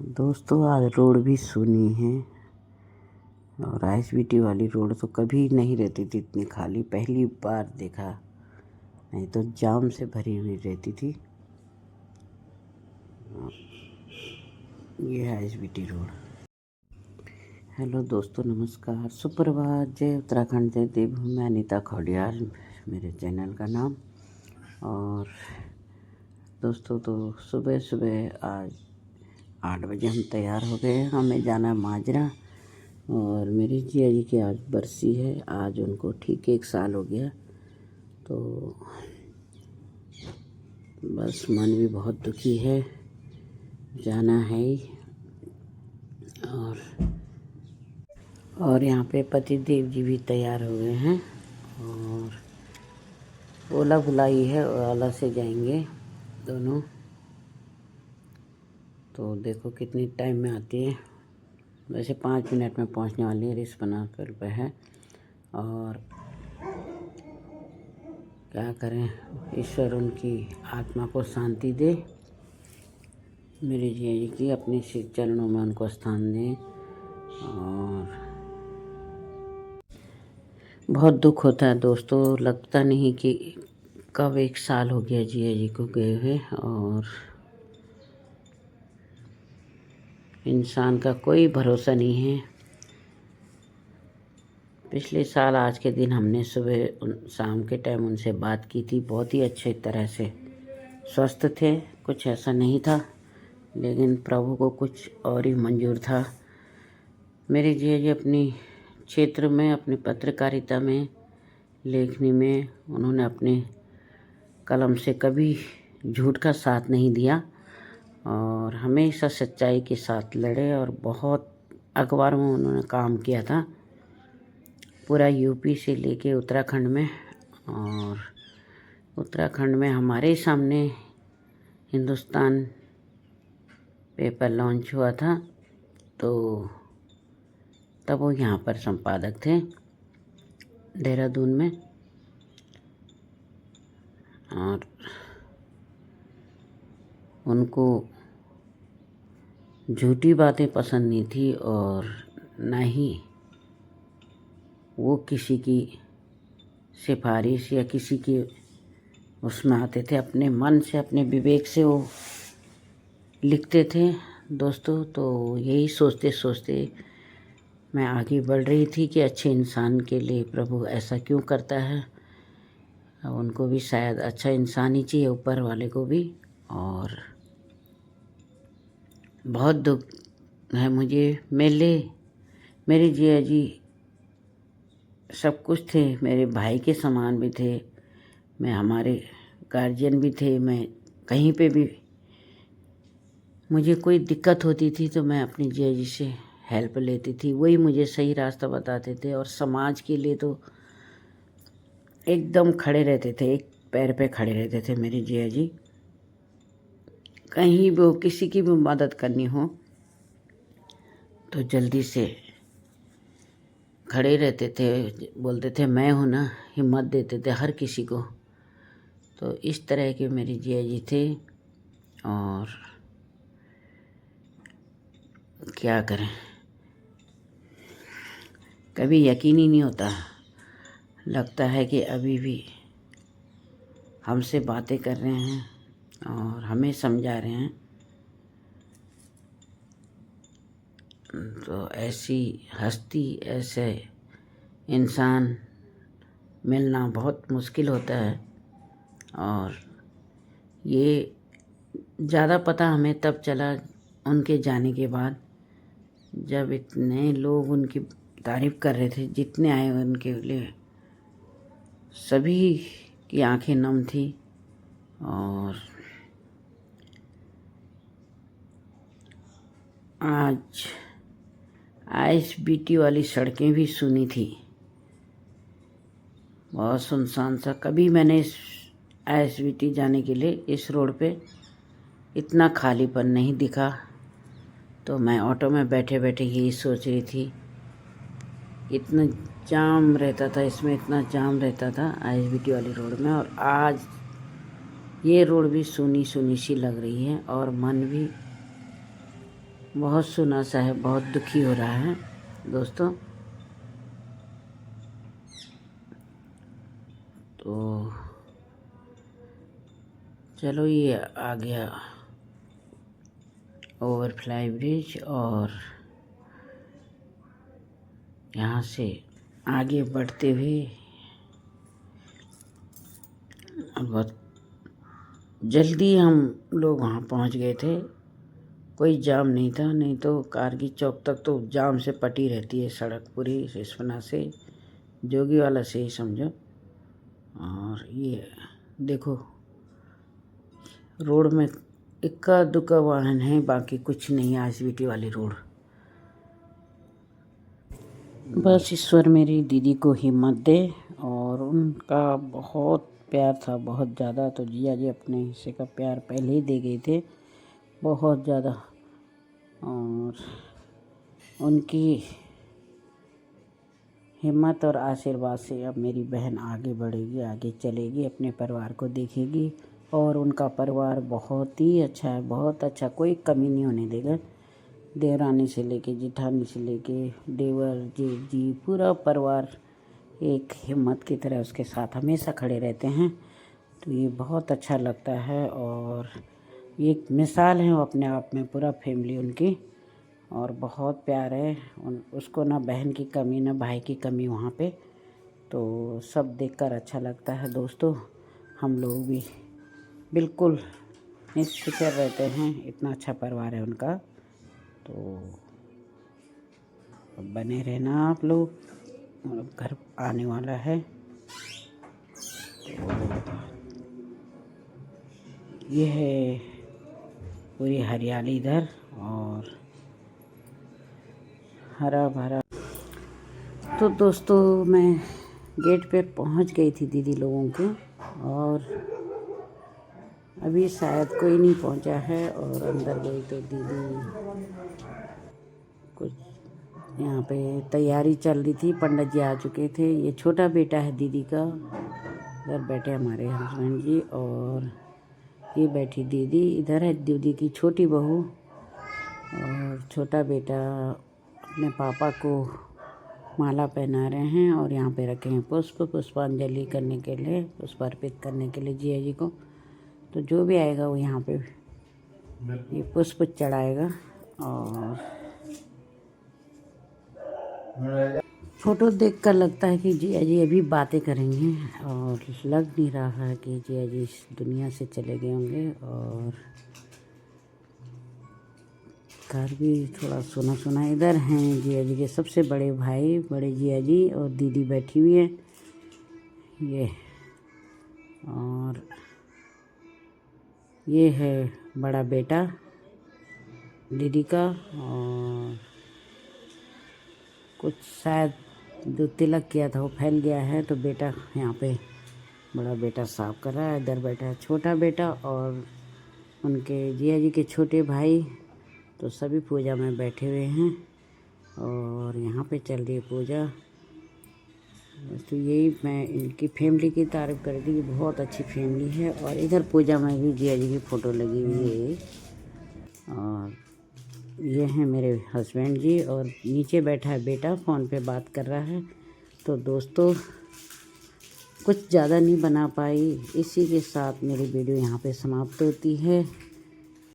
दोस्तों आज रोड भी सुनी है और आईएसबीटी वाली रोड तो कभी नहीं रहती थी इतनी खाली। पहली बार देखा, नहीं तो जाम से भरी हुई रहती थी। ये है आईएसबीटी रोड। हेलो दोस्तों, नमस्कार, सुप्रभात, जय उत्तराखंड, जय देवभूमि। मैं अनीता खौडियाल, मेरे चैनल का नाम। और दोस्तों तो सुबह सुबह आज 8 बजे हम तैयार हो गए। हमें जाना माजरा और मेरी जिया जी की आज बरसी है। आज उनको ठीक 1 साल हो गया, तो बस मन भी बहुत दुखी है, जाना है ही। और यहाँ पे पति देव जी भी तैयार हो गए हैं और ओला बुलाई है, ओला से जाएंगे दोनों। तो देखो कितनी टाइम में आती है। वैसे 5 मिनट में पहुंचने वाली है। रिस्पना पे है और क्या करें, ईश्वर उनकी आत्मा को शांति दे। मेरे जिया जी की अपने श्री चरणों में उनको स्थान दें। और बहुत दुख होता है दोस्तों, लगता नहीं कि कब 1 साल हो गया जिया जी को गए हुए। और इंसान का कोई भरोसा नहीं है। पिछले साल आज के दिन हमने सुबह शाम के टाइम उनसे बात की थी। बहुत ही अच्छे तरह से स्वस्थ थे, कुछ ऐसा नहीं था, लेकिन प्रभु को कुछ और ही मंजूर था। मेरे जिया जी अपनी क्षेत्र में, अपनी पत्रकारिता में, लेखनी में उन्होंने अपने कलम से कभी झूठ का साथ नहीं दिया और हमेशा सच्चाई के साथ लड़े। और बहुत अखबार में उन्होंने काम किया था, पूरा यूपी से लेके उत्तराखंड में। और उत्तराखंड में हमारे सामने हिंदुस्तान पेपर लॉन्च हुआ था, तो तब वो यहाँ पर संपादक थे देहरादून में। और उनको झूठी बातें पसंद नहीं थी और ना ही वो किसी की सिफारिश या किसी की उसमें आते थे। अपने मन से, अपने विवेक से वो लिखते थे दोस्तों। तो यही सोचते सोचते मैं आगे बढ़ रही थी कि अच्छे इंसान के लिए प्रभु ऐसा क्यों करता है। अब उनको भी शायद अच्छा इंसान ही चाहिए, ऊपर वाले को भी। और बहुत दुख है मुझे। मेरे जिया जी सब कुछ थे, मेरे भाई के समान भी थे, मैं हमारे गार्जियन भी थे। मैं कहीं पे भी मुझे कोई दिक्कत होती थी तो मैं अपनी जिया जी से हेल्प लेती थी, वही मुझे सही रास्ता बताते थे। और समाज के लिए तो एकदम खड़े रहते थे, एक पैर पे खड़े रहते थे मेरे जिया जी। कहीं भी किसी की भी मदद करनी हो तो जल्दी से खड़े रहते थे, बोलते थे मैं हूँ ना, हिम्मत देते थे हर किसी को। तो इस तरह के मेरे जिया जी थे। और क्या करें, कभी यकीन ही नहीं होता, लगता है कि अभी भी हमसे बातें कर रहे हैं और हमें समझा रहे हैं। तो ऐसी हस्ती, ऐसे इंसान मिलना बहुत मुश्किल होता है। और ये ज़्यादा पता हमें तब चला उनके जाने के बाद, जब इतने लोग उनकी तारीफ़ कर रहे थे, जितने आए उनके लिए सभी की आंखें नम थी। और आज आईएसबीटी वाली सड़कें भी सुनी थी, बहुत सुनसान सा। कभी मैंने इस आईएसबीटी जाने के लिए इस रोड पे इतना खालीपन नहीं दिखा। तो मैं ऑटो में बैठे बैठे यही सोच रही थी, इतना जाम रहता था इसमें, इतना जाम रहता था आईएसबीटी वाली रोड में। और आज ये रोड भी सुनी सुनी सी लग रही है और मन भी बहुत सुना सा है, बहुत दुखी हो रहा है दोस्तों। तो चलो, ये आ गया ओवरफ्लाई ब्रिज, और यहाँ से आगे बढ़ते हुए बहुत जल्दी हम लोग वहाँ पहुँच गए थे। कोई जाम नहीं था, नहीं तो कारगी चौक तक तो जाम से पटी रहती है सड़क पूरी, रिस्पना से जोगी वाला से ही समझो। और ये देखो, रोड में इक्का दुक्का वाहन है, बाकी कुछ नहीं है आईसीबीटी वाली रोड। बस ईश्वर मेरी दीदी को हिम्मत दे, और उनका बहुत प्यार था, बहुत ज़्यादा। तो जिया जी अपने हिस्से का प्यार पहले ही दे गए थे, बहुत ज़्यादा। और उनकी हिम्मत और आशीर्वाद से अब मेरी बहन आगे बढ़ेगी, आगे चलेगी, अपने परिवार को देखेगी। और उनका परिवार बहुत ही अच्छा है, बहुत अच्छा, कोई कमी नहीं होने देगा। देवरानी से लेके जेठानी से लेके देवर जेठ जी, पूरा परिवार एक हिम्मत की तरह उसके साथ हमेशा खड़े रहते हैं। तो ये बहुत अच्छा लगता है, और एक मिसाल है वो अपने आप में, पूरा फैमिली उनकी। और बहुत प्यार है उसको, ना बहन की कमी ना भाई की कमी वहाँ पे। तो सब देखकर अच्छा लगता है दोस्तों। हम लोग भी बिल्कुल निश्चित रहते हैं, इतना अच्छा परिवार है उनका। तो बने रहना आप लोग, घर आने वाला है। तो ये है पूरी हरियाली इधर, और हरा भरा। तो दोस्तों, मैं गेट पे पहुंच गई थी दीदी लोगों के, और अभी शायद कोई नहीं पहुंचा है। और अंदर गई तो दीदी कुछ यहाँ पे तैयारी चल रही थी, पंडित जी आ चुके थे। ये छोटा बेटा है दीदी का, इधर बैठे हमारे हस्बैंड जी, और ये बैठी दीदी। इधर है दीदी की छोटी बहू, और छोटा बेटा अपने पापा को माला पहना रहे हैं। और यहाँ पे रखे हैं पुष्पांजलि करने के लिए, पुष्प अर्पित करने के लिए जिया जी को। तो जो भी आएगा वो यहाँ पे ये पुष्प चढ़ाएगा। और फोटो देखकर लगता है कि जिया जी अभी बातें करेंगे, और लग नहीं रहा है कि जिया जी इस दुनिया से चले गए होंगे। और घर भी थोड़ा सुना सुना। इधर हैं जिया जी के सबसे बड़े भाई, बड़े जिया जी, और दीदी बैठी हुई है ये। और ये है बड़ा बेटा दीदी का, और कुछ शायद जो तिलक किया था वो फैल गया है, तो बेटा यहाँ पे बड़ा बेटा साफ कर रहा है। इधर बैठा है छोटा बेटा, और उनके जिया जी के छोटे भाई। तो सभी पूजा में बैठे हुए हैं, और यहाँ पे चल रही है पूजा। तो यही मैं इनकी फैमिली की तारीफ़ कर दी कि बहुत अच्छी फैमिली है। और इधर पूजा में भी जिया जी की फ़ोटो लगी हुई है। और ये हैं मेरे हस्बैंड जी, और नीचे बैठा है बेटा, फ़ोन पे बात कर रहा है। तो दोस्तों, कुछ ज़्यादा नहीं बना पाई, इसी के साथ मेरी वीडियो यहाँ पे समाप्त होती है।